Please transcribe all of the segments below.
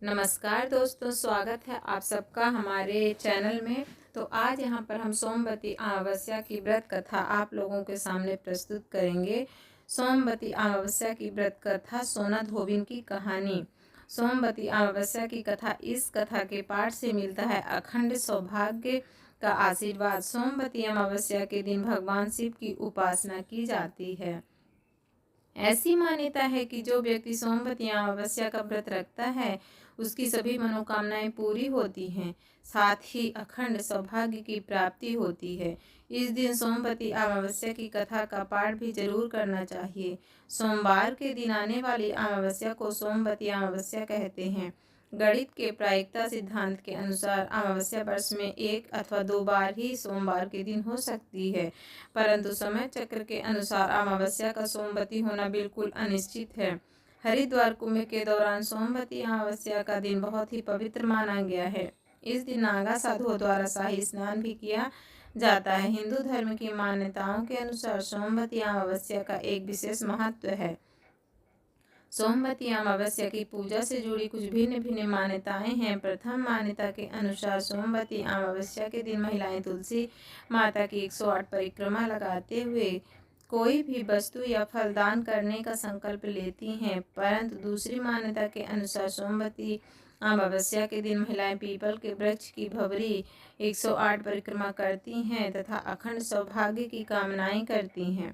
नमस्कार दोस्तों, स्वागत है आप सबका हमारे चैनल में। तो आज यहाँ पर हम सोमवती अमावस्या की व्रत कथा आप लोगों के सामने प्रस्तुत करेंगे। सोमवती अमावस्या की व्रत कथा सोना धोबिन की कहानी। सोमवती अमावस्या की कथा, इस कथा के पाठ से मिलता है अखंड सौभाग्य का आशीर्वाद। सोमवती अमावस्या के दिन भगवान शिव की उपासना की जाती है। ऐसी मान्यता है कि जो व्यक्ति सोमवती अमावस्या का व्रत रखता है उसकी सभी मनोकामनाएं पूरी होती हैं, साथ ही अखंड सौभाग्य की प्राप्ति होती है। इस दिन सोमवती अमावस्या की कथा का पाठ भी जरूर करना चाहिए। सोमवार के दिन आने वाली अमावस्या को सोमवती अमावस्या कहते हैं। गणित के प्रायिकता सिद्धांत के अनुसार अमावस्या वर्ष में 1 अथवा 2 बार ही सोमवार के दिन हो सकती है, परंतु समय चक्र के अनुसार अमावस्या का सोमवती होना बिल्कुल अनिश्चित है। हरिद्वार कुंभ के दौरान सोमवती अमावस्या का दिन बहुत ही पवित्र माना गया है। इस दिन नागा साधुओं द्वारा शाही स्नान भी किया जाता है। हिंदू धर्म की मान्यताओं के अनुसार सोमवती अमावस्या का एक विशेष महत्व है। सोमवती अमावस्या की पूजा से जुड़ी कुछ भिन्न भिन्न मान्यताएं हैं। प्रथम मान्यता के अनुसार सोमवती अमावस्या के दिन महिलाएं तुलसी माता की 108 परिक्रमा लगाते हुए कोई भी वस्तु या फल दान करने का संकल्प लेती हैं। परंतु दूसरी मान्यता के अनुसार सोमवती अमावस्या के दिन महिलाएं पीपल के वृक्ष की भंवरी 108 परिक्रमा करती हैं तथा अखंड सौभाग्य की कामनाएं करती हैं।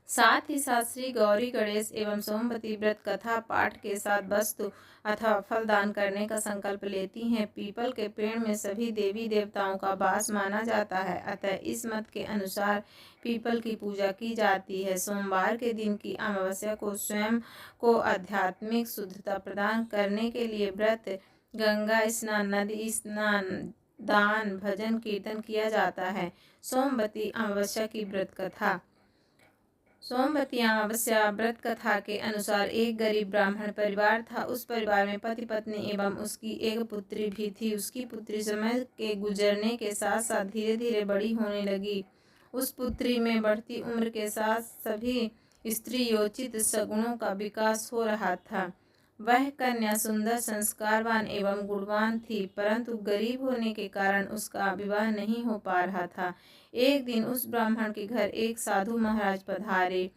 साथ ही साथ श्री गौरी गणेश एवं सोमवती व्रत कथा पाठ के साथ वस्तु अथवा फल दान करने का संकल्प लेती हैं। पीपल के पेड़ में सभी देवी देवताओं का वास माना जाता है, अतः इस मत के अनुसार पीपल की पूजा की जाती है। सोमवार के दिन की अमावस्या को स्वयं को आध्यात्मिक शुद्धता प्रदान करने के लिए व्रत, गंगा स्नान, नदी स्नान, दान, भजन कीर्तन किया जाता है। सोमवती अमावस्या की व्रत कथा। सोमवती अमावस्या व्रत कथा के अनुसार एक गरीब ब्राह्मण परिवार था। उस परिवार में पति पत्नी एवं उसकी एक पुत्री भी थी। उसकी पुत्री समय के गुजरने के साथ साथ धीरे धीरे बड़ी होने लगी। उस पुत्री में बढ़ती उम्र के साथ सभी स्त्रीयोचित सगुणों का विकास हो रहा था। वह कन्या सुंदर, संस्कारवान एवं गुणवान थी, परंतु गरीब होने के कारण उसका विवाह नहीं हो पा रहा था। एक दिन उस ब्राह्मण के घर एक साधु महाराज पधारे।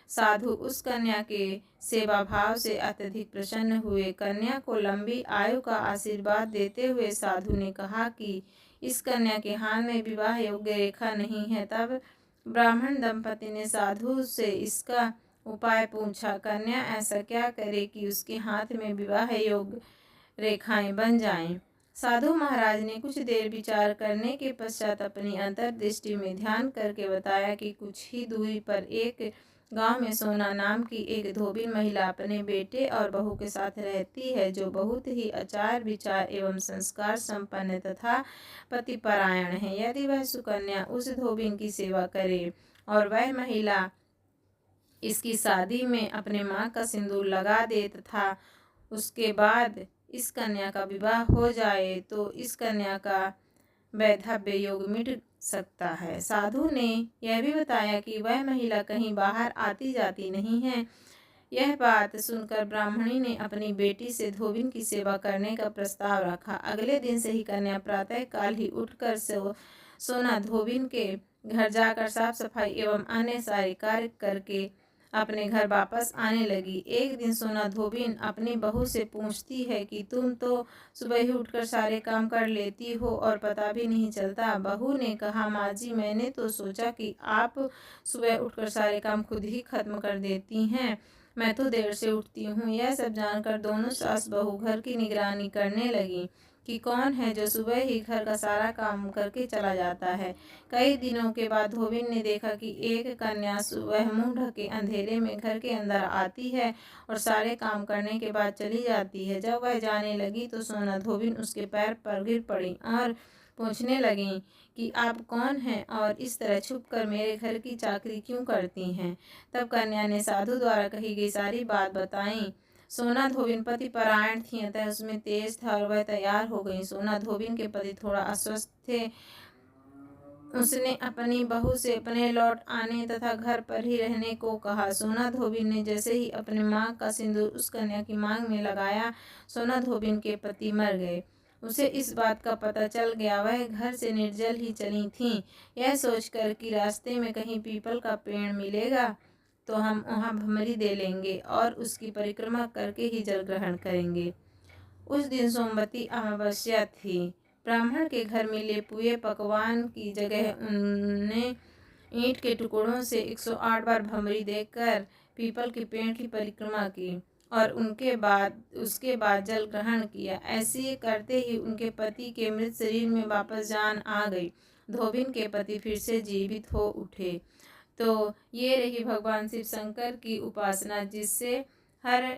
साधु उस कन्या के सेवा भाव से अत्यधिक प्रसन्न हुए। कन्या को लंबी आयु का आशीर्वाद देते हुए साधु ने कहा कि इस कन्या के हाथ में विवाह योग्य रेखा नहीं है। तब ब्राह्मण दंपति ने साधु से इसका उपाय पूछा। कन्या ऐसा क्या करे कि उसके हाथ में विवाह योग्य रेखाएं बन जाएं? साधु महाराज ने कुछ देर विचार करने के पश्चात अपनी अंतर्दृष्टि में ध्यान करके बताया कि कुछ ही दूरी पर एक गांव में सोना नाम की एक धोबिन महिला अपने बेटे और बहू के साथ रहती है, जो बहुत ही आचार विचार एवं संस्कार संपन्न तथा पतिपरायण है। यदि वह सुकन्या उस धोबिन की सेवा करे और वह महिला इसकी शादी में अपने माँ का सिंदूर लगा दे तथा उसके बाद इस कन्या का विवाह हो जाए तो इस कन्या का वैधव्य योग मिट सकता है। साधु ने यह भी बताया कि वह महिला कहीं बाहर आती जाती नहीं है। यह बात सुनकर ब्राह्मणी ने अपनी बेटी से धोबिन की सेवा करने का प्रस्ताव रखा। अगले दिन से ही कन्या प्रातः काल ही उठकर सोना धोबिन के घर जाकर साफ सफाई एवं अन्य सारे कार्य करके अपने घर वापस आने लगी। एक दिन सोना धोबिन अपनी बहू से पूछती है कि तुम तो सुबह ही उठकर सारे काम कर लेती हो और पता भी नहीं चलता। बहू ने कहा, माँ जी, मैंने तो सोचा कि आप सुबह उठकर सारे काम खुद ही खत्म कर देती हैं, मैं तो देर से उठती हूँ। यह सब जानकर दोनों सास बहू घर की निगरानी करने लगी कि कौन है जो सुबह ही घर का सारा काम करके चला जाता है। कई दिनों के बाद धोबिन ने देखा कि एक कन्या सुबह मुंह ढके अंधेरे में घर के अंदर आती है और सारे काम करने के बाद चली जाती है। जब वह जाने लगी तो सोना धोबिन उसके पैर पर गिर पड़ी और पूछने लगी कि आप कौन हैं और इस तरह छुपकर मेरे घर की चाकरी क्यों करती हैं। तब कन्या ने साधु द्वारा कही गई सारी बात बताई। सोना धोबिन पति परायण थी, अतः उसमें तेज था और वह तैयार हो गई। सोना धोबिन के पति थोड़ा अस्वस्थ थे उसने अपनी बहू से अपने लौट आने तथा घर पर ही रहने को कहा। सोना धोबिन ने जैसे ही अपने मांग का सिंदूर उस कन्या की मांग में लगाया, सोना धोबिन के पति मर गए। उसे इस बात का पता चल गया। वह घर से निर्जल ही चली थीं, यह सोचकर कि रास्ते में कहीं पीपल का पेड़ मिलेगा तो हम वहाँ भमरी दे लेंगे और उसकी परिक्रमा करके ही जल ग्रहण करेंगे। उस दिन सोमवती अमावस्या थी। ब्राह्मण के घर मिले पुए पकवान की जगह उन्होंने ईंट के टुकड़ों से 108 बार भमरी देकर पीपल के पेड़ की परिक्रमा की और उसके बाद जल ग्रहण किया। ऐसे करते ही उनके पति के मृत शरीर में वापस जान आ गई। धोबिन के पति फिर से जीवित हो उठे। तो ये रही भगवान शिव शंकर की उपासना, जिससे हर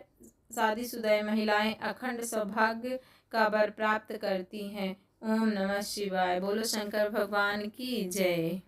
शादीशुदा महिलाएं अखंड सौभाग्य का वर प्राप्त करती हैं। ओम नमः शिवाय। बोलो शंकर भगवान की जय।